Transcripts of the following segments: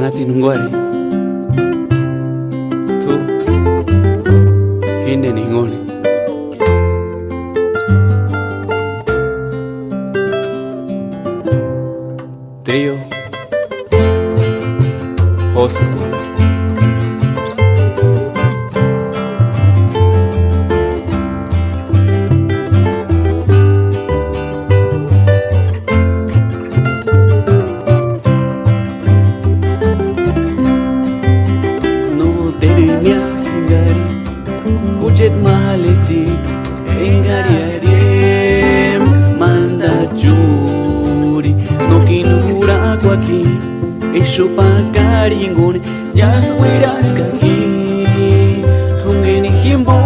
Ngati nungwari tu Hinde ningone Trio Hosco Hujet malesit engariariem manda juri no kinugura kwaki eshopa karingone yas wiras kaki tungeni himbo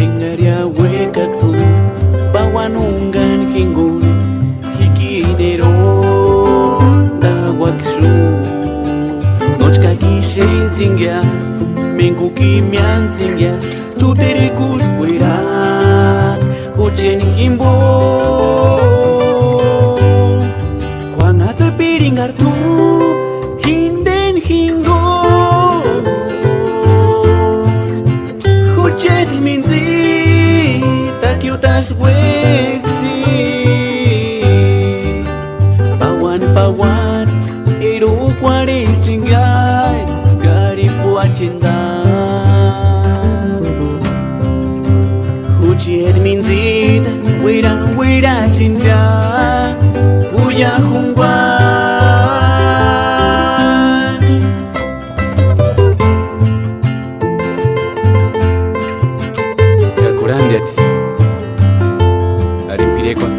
engaria wekaktu bawanungan hingone hikidero da wakshu Singya, menguki mian singya, tu terikus puirat, hujan himbo. Kuangat piringar tu, hinden hingo. Hujan minzi, tak yutas weksi. Pawan, eru kuare singgay. Cinta Hujiet minzita Wira sinda Huya hungwan Kakurandiati Arimpirekwa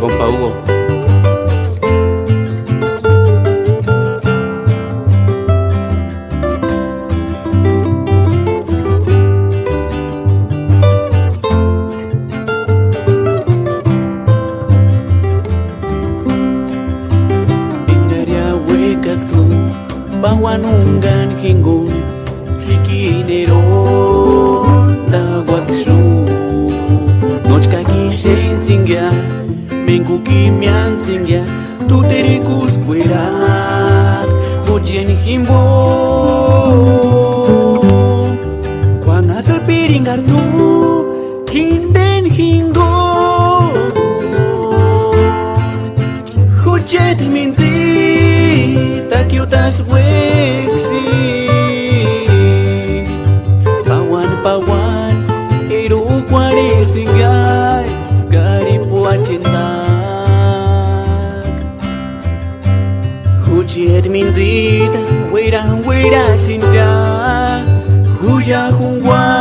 Compa Hugo Bawanungan hingun hikidero da wakshu Nochka kishen singya menguki mian singya tu terikus puerat Hujen himbo Kuangat piringar tu hinden hingo Hujet minzi tak yutas weksi Pawan Eru kuare singgay Skari puat cintak Hujiet minzita Wira singgay Huya hungwan